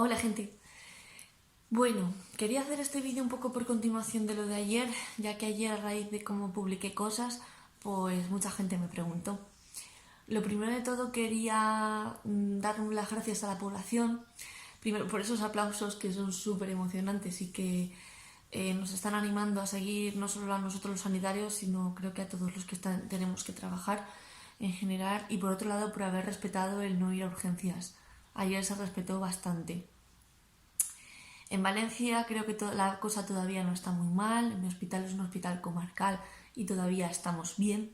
Hola gente. Bueno, quería hacer este vídeo un poco por continuación de lo de ayer, ya que ayer a raíz de cómo publiqué cosas, pues mucha gente me preguntó. Lo primero de todo quería dar las gracias a la población, primero por esos aplausos que son súper emocionantes y que nos están animando a seguir no solo a nosotros los sanitarios, sino creo que a todos los que tenemos que trabajar en general, y por otro lado por haber respetado el no ir a urgencias. Ayer se respetó bastante. En Valencia creo que la cosa todavía no está muy mal, mi hospital es un hospital comarcal y todavía estamos bien,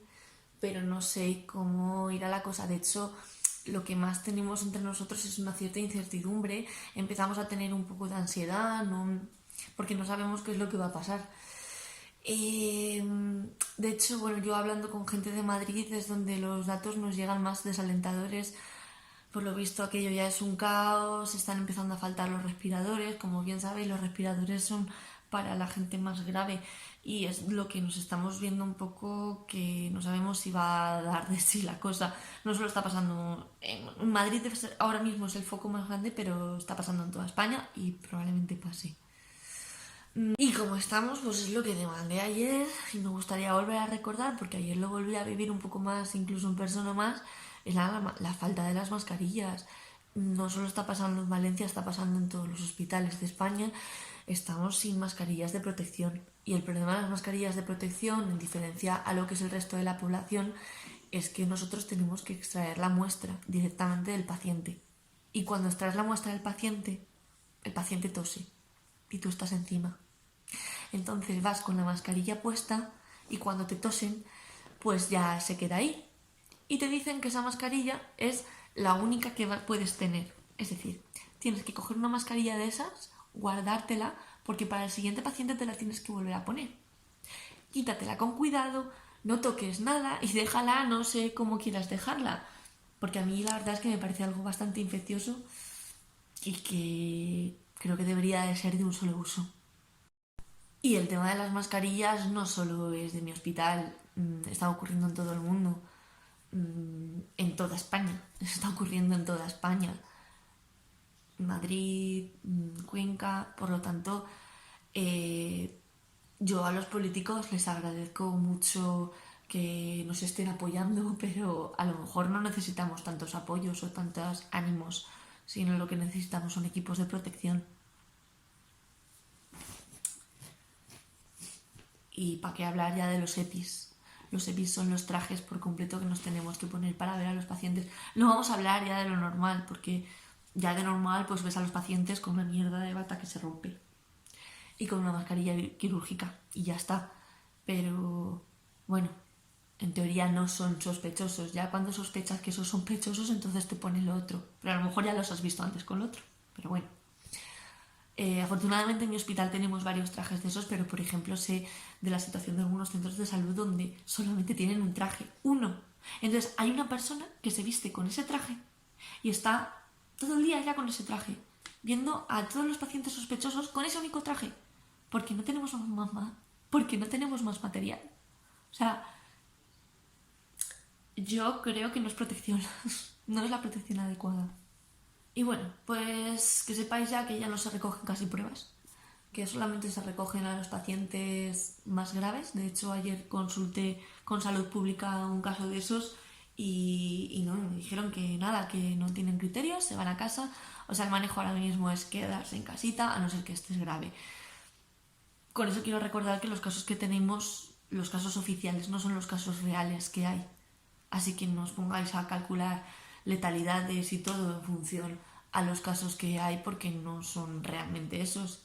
pero no sé cómo irá la cosa. De hecho, lo que más tenemos entre nosotros es una cierta incertidumbre, empezamos a tener un poco de ansiedad, porque no sabemos qué es lo que va a pasar. De hecho, bueno, yo hablando con gente de Madrid es donde los datos nos llegan más desalentadores. Por lo visto aquello ya es un caos, están empezando a faltar los respiradores. Como bien sabéis, los respiradores son para la gente más grave y es lo que nos estamos viendo un poco, que no sabemos si va a dar de sí la cosa. No solo está pasando en Madrid, ahora mismo es el foco más grande, pero está pasando en toda España y probablemente pase. Y como estamos, pues es lo que demandé ayer y me gustaría volver a recordar, porque ayer lo volví a vivir un poco más, incluso en persona más, es la falta de las mascarillas. No solo está pasando en Valencia, está pasando en todos los hospitales de España. Estamos sin mascarillas de protección. Y el problema de las mascarillas de protección, en diferencia a lo que es el resto de la población, es que nosotros tenemos que extraer la muestra directamente del paciente. Y cuando extraes la muestra del paciente, el paciente tose y tú estás encima. Entonces vas con la mascarilla puesta y cuando te tosen, pues ya se queda ahí. Y te dicen que esa mascarilla es la única que puedes tener. Es decir, tienes que coger una mascarilla de esas, guardártela, porque para el siguiente paciente te la tienes que volver a poner. Quítatela con cuidado, no toques nada y déjala, no sé cómo quieras dejarla. Porque a mí la verdad es que me parece algo bastante infeccioso y que creo que debería de ser de un solo uso. Y el tema de las mascarillas no solo es de mi hospital, está ocurriendo en todo el mundo, en toda España, está ocurriendo en toda España, Madrid, Cuenca, por lo tanto, eh, yo a los políticos les agradezco mucho que nos estén apoyando, pero a lo mejor no necesitamos tantos apoyos o tantos ánimos, sino lo que necesitamos son equipos de protección. Y para qué hablar ya de los EPIs. Los EPIs son los trajes por completo que nos tenemos que poner para ver a los pacientes. No vamos a hablar ya de lo normal, porque ya de normal pues ves a los pacientes con una mierda de bata que se rompe y con una mascarilla quirúrgica y ya está. Pero bueno, en teoría no son sospechosos. Ya cuando sospechas que esos son sospechosos, entonces te pones lo otro. Pero a lo mejor ya los has visto antes con lo otro. Pero bueno. Afortunadamente en mi hospital tenemos varios trajes de esos, pero por ejemplo sé de la situación de algunos centros de salud donde solamente tienen un traje, uno. Entonces hay una persona que se viste con ese traje y está todo el día ya con ese traje, viendo a todos los pacientes sospechosos con ese único traje, porque no tenemos porque no tenemos más material. O sea, yo creo que no es protección, no es la protección adecuada. Y bueno, pues que sepáis ya que ya no se recogen casi pruebas, que solamente se recogen a los pacientes más graves. De hecho, ayer consulté con Salud Pública un caso de esos y no, me dijeron que nada, que no tienen criterios, se van a casa. O sea, el manejo ahora mismo es quedarse en casita, a no ser que estés grave. Con eso quiero recordar que los casos que tenemos, los casos oficiales, no son los casos reales que hay. Así que no os pongáis a calcular letalidades y todo en función a los casos que hay, porque no son realmente esos.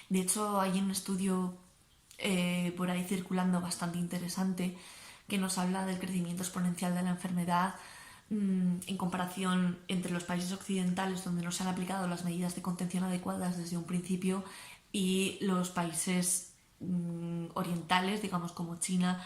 De hecho, hay un estudio por ahí circulando bastante interesante que nos habla del crecimiento exponencial de la enfermedad en comparación entre los países occidentales, donde no se han aplicado las medidas de contención adecuadas desde un principio, y los países orientales, digamos como China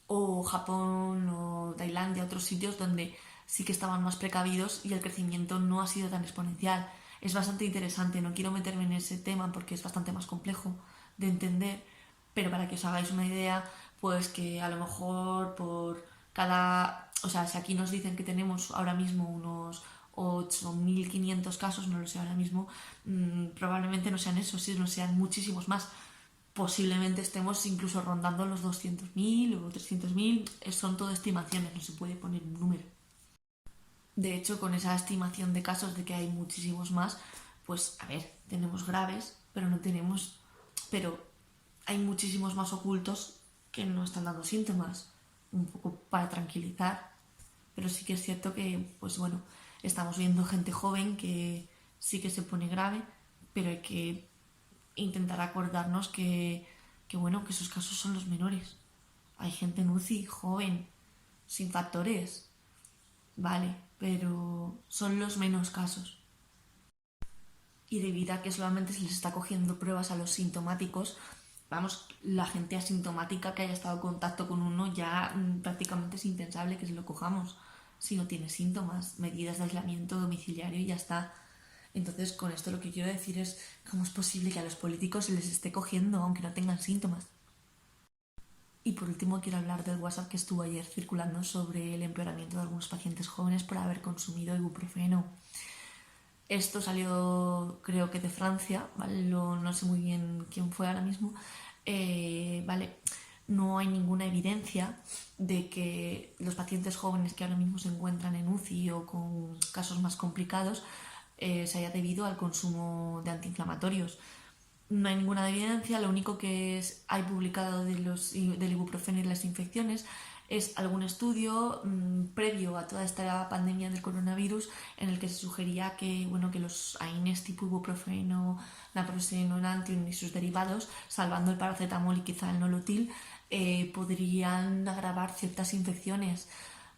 o Japón o Tailandia, otros sitios donde sí que estaban más precavidos y el crecimiento no ha sido tan exponencial. Es bastante interesante, no quiero meterme en ese tema porque es bastante más complejo de entender, pero para que os hagáis una idea, pues que a lo mejor por O sea, si aquí nos dicen que tenemos ahora mismo unos 8.500 casos, no lo sé ahora mismo, probablemente no sean esos, no sean muchísimos más. Posiblemente estemos incluso rondando los 200.000 o 300.000. Son todo estimaciones, no se puede poner un número. De hecho, con esa estimación de casos de que hay muchísimos más, pues a ver, tenemos graves, pero hay muchísimos más ocultos que no están dando síntomas, un poco para tranquilizar. Pero sí que es cierto que, pues bueno, estamos viendo gente joven que sí que se pone grave, pero hay que intentar acordarnos que bueno, que esos casos son los menores. Hay gente en UCI joven, sin factores, vale, pero son los menos casos. Y debido a que solamente se les está cogiendo pruebas a los sintomáticos, vamos, la gente asintomática que haya estado en contacto con uno ya prácticamente es impensable que se lo cojamos si no tiene síntomas, medidas de aislamiento domiciliario y ya está. Entonces, con esto lo que quiero decir es cómo es posible que a los políticos se les esté cogiendo aunque no tengan síntomas. Y por último quiero hablar del WhatsApp que estuvo ayer circulando sobre el empeoramiento de algunos pacientes jóvenes por haber consumido ibuprofeno. Esto salió creo que de Francia, ¿vale? No sé muy bien quién fue ahora mismo. ¿Vale? No hay ninguna evidencia de que los pacientes jóvenes que ahora mismo se encuentran en UCI o con casos más complicados se haya debido al consumo de antiinflamatorios. No hay ninguna evidencia, lo único que hay publicado del ibuprofeno y las infecciones es algún estudio previo a toda esta pandemia del coronavirus en el que se sugería que, bueno, que los AINES tipo ibuprofeno, naproxeno, Lantium y sus derivados, salvando el paracetamol y quizá el nolotil, podrían agravar ciertas infecciones.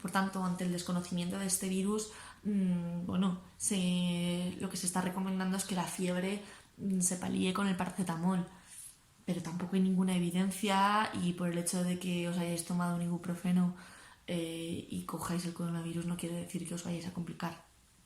Por tanto, ante el desconocimiento de este virus, bueno, lo que se está recomendando es que la fiebre se palíe con el paracetamol, pero tampoco hay ninguna evidencia y por el hecho de que os hayáis tomado un ibuprofeno y cojáis el coronavirus no quiere decir que os vayáis a complicar.